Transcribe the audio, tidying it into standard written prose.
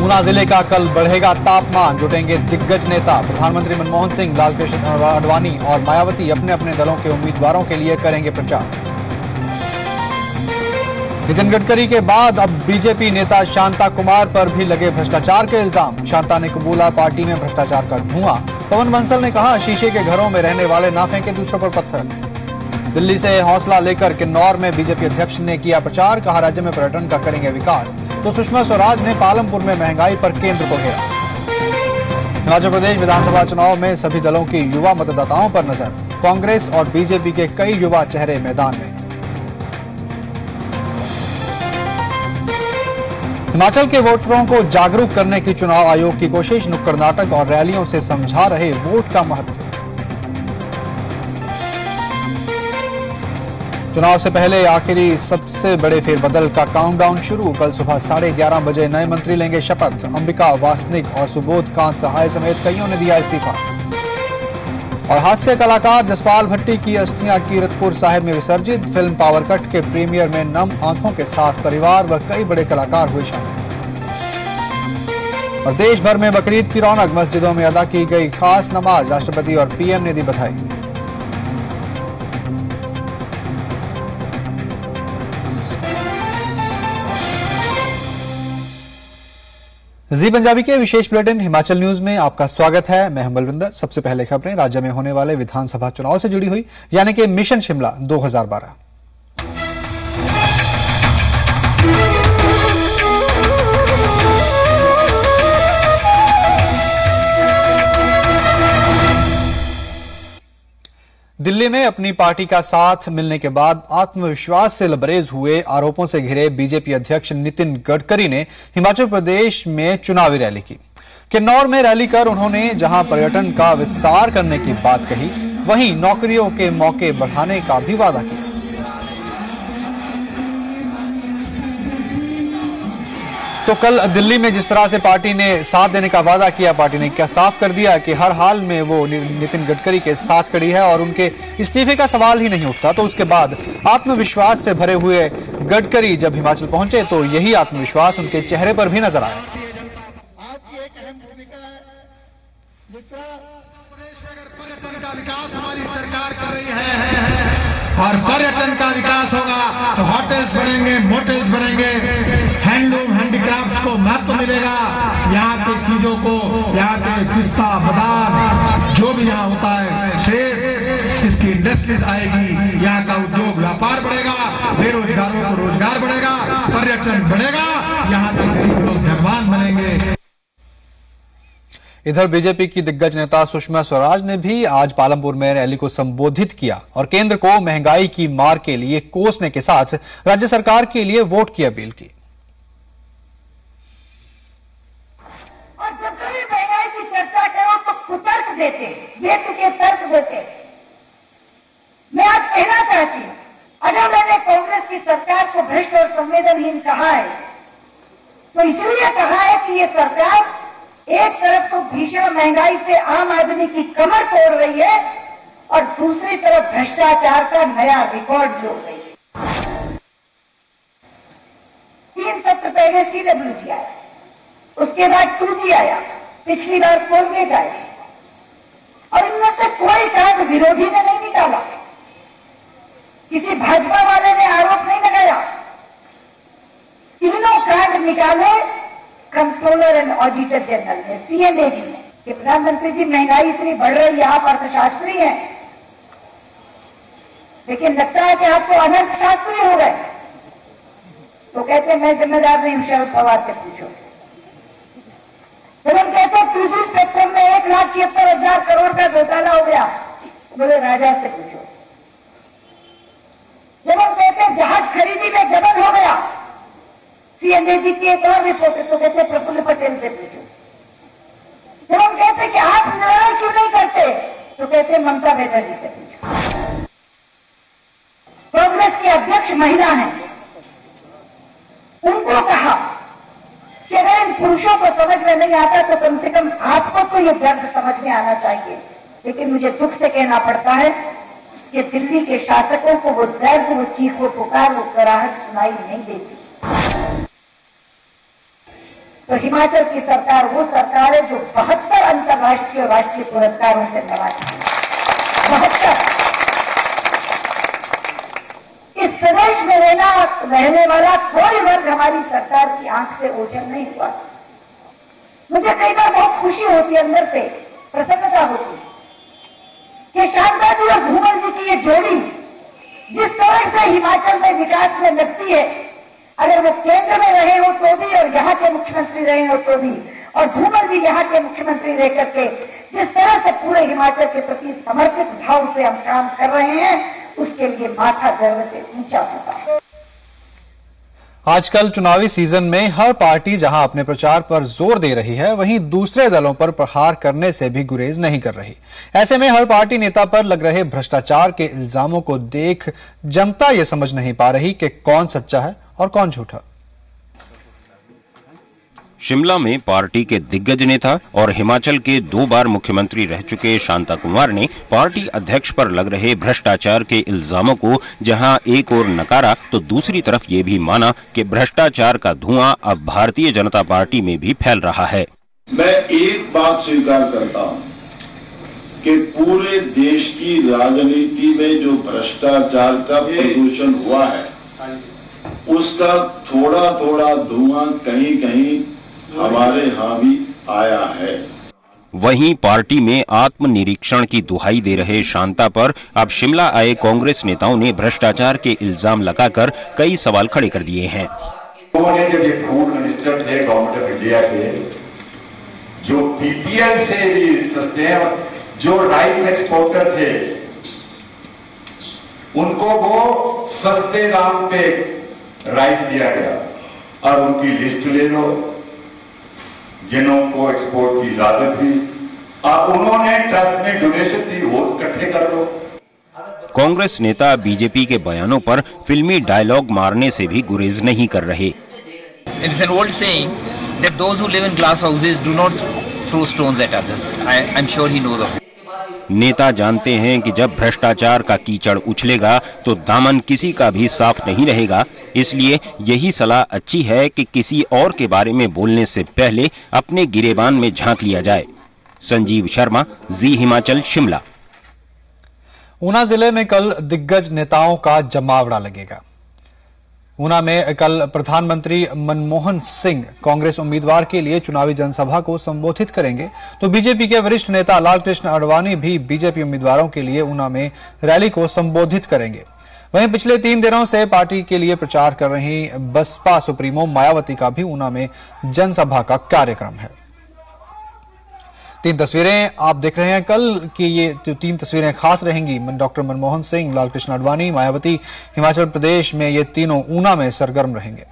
ऊना जिले का कल बढ़ेगा तापमान, जुटेंगे दिग्गज नेता। प्रधानमंत्री मनमोहन सिंह, लालकृष्ण आडवाणी और मायावती अपने अपने दलों के उम्मीदवारों के लिए करेंगे प्रचार। नितिन गडकरी के बाद अब बीजेपी नेता शांता कुमार पर भी लगे भ्रष्टाचार के इल्जाम। शांता ने कबूला पार्टी में भ्रष्टाचार का धुआं। पवन बंसल ने कहा, शीशे के घरों में रहने वाले ना फेंके दूसरों पर पत्थर। दिल्ली से हौसला लेकर किन्नौर में बीजेपी अध्यक्ष ने किया प्रचार, कहा राज्य में पर्यटन का करेंगे विकास। तो सुषमा स्वराज ने पालमपुर में महंगाई पर केंद्र को घेरा। हिमाचल प्रदेश विधानसभा चुनाव में सभी दलों की युवा मतदाताओं पर नजर। कांग्रेस और बीजेपी के कई युवा चेहरे मैदान में। हिमाचल के वोटरों को जागरूक करने की चुनाव आयोग की कोशिश। नुक्कड़ नाटक और रैलियों से समझा रहे वोट का महत्व। चुनाव से पहले आखिरी सबसे बड़े फेरबदल का काउंटडाउन शुरू। कल सुबह 11:30 बजे नए मंत्री लेंगे शपथ। अंबिका वासनिक और सुबोध कांत सहाय समेत कईयों ने दिया इस्तीफा। और हास्य कलाकार जसपाल भट्टी की अस्थियां कीरतपुर साहिब में विसर्जित। फिल्म पावर कट के प्रीमियर में नम आंखों के साथ परिवार व कई बड़े कलाकार हुए शामिल। और देश भर में बकरीद की रौनक, मस्जिदों में अदा की गई खास नमाज। राष्ट्रपति और पीएम ने दी बधाई। जी पंजाबी के विशेष बुलेटिन हिमाचल न्यूज में आपका स्वागत है। मैं हूं बलविंदर। सबसे पहले खबरें राज्य में होने वाले विधानसभा चुनाव से जुड़ी हुई, यानी कि मिशन शिमला 2012। दिल्ली में अपनी पार्टी का साथ मिलने के बाद आत्मविश्वास से लबरेज हुए आरोपों से घिरे बीजेपी अध्यक्ष नितिन गडकरी ने हिमाचल प्रदेश में चुनावी रैली की। किन्नौर में रैली कर उन्होंने जहां पर्यटन का विस्तार करने की बात कही, वहीं नौकरियों के मौके बढ़ाने का भी वादा किया। तो कल दिल्ली में जिस तरह से पार्टी ने साथ देने का वादा किया, पार्टी ने क्या साफ कर दिया कि हर हाल में वो नितिन गडकरी के साथ खड़ी है और उनके इस्तीफे का सवाल ही नहीं उठता। तो उसके बाद आत्मविश्वास से भरे हुए गडकरी जब हिमाचल पहुंचे तो यही आत्मविश्वास उनके चेहरे पर भी नजर आया। हमारी सरकार कर रही है और पर्यटन का विकास होगा तो होटल्स बनेंगे, मोटल्स बनेंगे, हैंडलूम हैंडीक्राफ्ट्स को महत्व मिलेगा। यहाँ की चीजों को, यहाँ के पिस्ता बादाम जो भी यहाँ होता है, सेब, इसकी इंडस्ट्रीज आएगी, यहाँ का उद्योग व्यापार बढ़ेगा, बेरोजगारों को रोजगार बढ़ेगा, पर्यटन बढ़ेगा, यहाँ के गरीब लोग धनवान बनेंगे। इधर बीजेपी की दिग्गज नेता सुषमा स्वराज ने भी आज पालमपुर में रैली को संबोधित किया और केंद्र को महंगाई की मार के लिए कोसने के साथ राज्य सरकार के लिए वोट की अपील की। और जब कभी महंगाई की चर्चा करो तो कुतर्क देते, ये तर्क देते। मैं आज कहना चाहती हूं, अगर मैंने कांग्रेस की सरकार को भ्रष्ट और संवेदनहीन कहा है तो इसलिए कहा है कि ये सरकार एक तरफ तो भीषण महंगाई से आम आदमी की कमर तोड़ रही है और दूसरी तरफ भ्रष्टाचार का नया रिकॉर्ड जोड़ रही है। 3 सत्र पहले CWG आया, उसके बाद 2G आया, पिछली बार 4G आया और इनमें से कोई कांड विरोधी ने नहीं निकाला, किसी भाजपा वाले ने आरोप नहीं लगाया। तीनों कांड निकाले कंट्रोलर एंड ऑडिटर जनरल ने, CMAG ने, कि प्रधानमंत्री जी महंगाई इतनी बढ़ रही है, आप अर्थशास्त्री हैं, लेकिन लगता है कि आप तो अनर्थशास्त्री हो गए। तो कहते मैं जिम्मेदार नहीं हूं, शरद पवार से पूछो। फिर हम कहते 2G स्पेक्ट्रम में 1,76,000 करोड़ का घोटाला हो गया, बोले राजा से पूछो। जब हम कहते जहाज खरीदी में गबन हो गया, CMAG की एक और रिपोर्ट है, तो कहते प्रफुल्ल पटेल से पूछो। जब हम कहते कि आप निर्णय क्यों नहीं करते, तो कहते ममता बनर्जी से पूछो। कांग्रेस के अध्यक्ष महिला हैं, उनको कहा कि अगर इन पुरुषों को समझ में नहीं आता तो कम से कम आपको तो ये दर्द समझ में आना चाहिए। लेकिन मुझे दुख से कहना पड़ता है कि दिल्ली के शासकों को वो दर्द, वो चीखो पुकार, वो कराहट सुनाई नहीं देती। तो हिमाचल की सरकार वो सरकार है जो 72 अंतर्राष्ट्रीय और राष्ट्रीय पुरस्कारों से नवाजी है। 72। इस प्रदेश में रहने वाला कोई वर्ग हमारी सरकार की आंख से ओझल नहीं हुआ। मुझे कई बार बहुत खुशी होती है, अंदर से प्रसन्नता होती है कि शांता जी और धूमल जी की ये जोड़ी जिस तरह से हिमाचल में विकास में लगती है, अगर वो केंद्र में रहे हो तो भी और यहाँ के मुख्यमंत्री रहे हो तो भी, और धूमल जी यहाँ के मुख्यमंत्री रह करके जिस तरह से पूरे हिमाचल के प्रति समर्पित भाव से हम काम कर रहे हैं, उसके लिए माथा गर्व से ऊंचा होगा। आजकल चुनावी सीजन में हर पार्टी जहां अपने प्रचार पर जोर दे रही है, वहीं दूसरे दलों पर प्रहार करने से भी गुरेज नहीं कर रही। ऐसे में हर पार्टी नेता पर लग रहे भ्रष्टाचार के इल्जामों को देख जनता ये समझ नहीं पा रही कि कौन सच्चा है और कौन झूठा। शिमला में पार्टी के दिग्गज नेता और हिमाचल के 2 बार मुख्यमंत्री रह चुके शांता कुमार ने पार्टी अध्यक्ष पर लग रहे भ्रष्टाचार के इल्जामों को जहां एक ओर नकारा तो दूसरी तरफ ये भी माना कि भ्रष्टाचार का धुआं अब भारतीय जनता पार्टी में भी फैल रहा है। मैं एक बात स्वीकार करता हूं कि पूरे देश की राजनीति में जो भ्रष्टाचार का प्रदूषण हुआ है, उसका थोड़ा थोड़ा धुआं कहीं कहीं हमारे यहाँ भी आया है। वहीं पार्टी में आत्मनिरीक्षण की दुहाई दे रहे शांता पर अब शिमला आए कांग्रेस नेताओं ने भ्रष्टाचार के इल्जाम लगाकर कई सवाल खड़े कर दिए हैं। उन्होंने जब ये फूड मिनिस्टर थे गवर्नमेंट ऑफ इंडिया के, जो पीपीएल से भी सस्ते जो राइस एक्सपोर्टर थे, उनको वो सस्ते दाम पे राइस दिया गया और उनकी लिस्ट ले लो जिन्हों को एक्सपोर्ट की इजाजत हुई, और उन्होंने ट्रस्ट में डोनेशन दी, वो इकट्ठे कर लो। कांग्रेस नेता बीजेपी के बयानों पर फिल्मी डायलॉग मारने से भी गुरेज नहीं कर रहे। It is an old saying that those who live in glass houses do not throw stones at others. I'm sure he knows of it. नेता जानते हैं कि जब भ्रष्टाचार का कीचड़ उछलेगा तो दामन किसी का भी साफ नहीं रहेगा, इसलिए यही सलाह अच्छी है कि किसी और के बारे में बोलने से पहले अपने गिरेबान में झांक लिया जाए। संजीव शर्मा, जी हिमाचल, शिमला। ऊना जिले में कल दिग्गज नेताओं का जमावड़ा लगेगा। ऊना में कल प्रधानमंत्री मनमोहन सिंह कांग्रेस उम्मीदवार के लिए चुनावी जनसभा को संबोधित करेंगे, तो बीजेपी के वरिष्ठ नेता लालकृष्ण आडवाणी भी बीजेपी उम्मीदवारों के लिए ऊना में रैली को संबोधित करेंगे। वहीं पिछले 3 दिनों से पार्टी के लिए प्रचार कर रही बसपा सुप्रीमो मायावती का भी ऊना में जनसभा का कार्यक्रम है। 3 तस्वीरें आप देख रहे हैं कल की, ये 3 तस्वीरें खास रहेंगी। डॉक्टर मनमोहन सिंह, लालकृष्ण आडवाणी, मायावती हिमाचल प्रदेश में, ये तीनों ऊना में सरगर्म रहेंगे।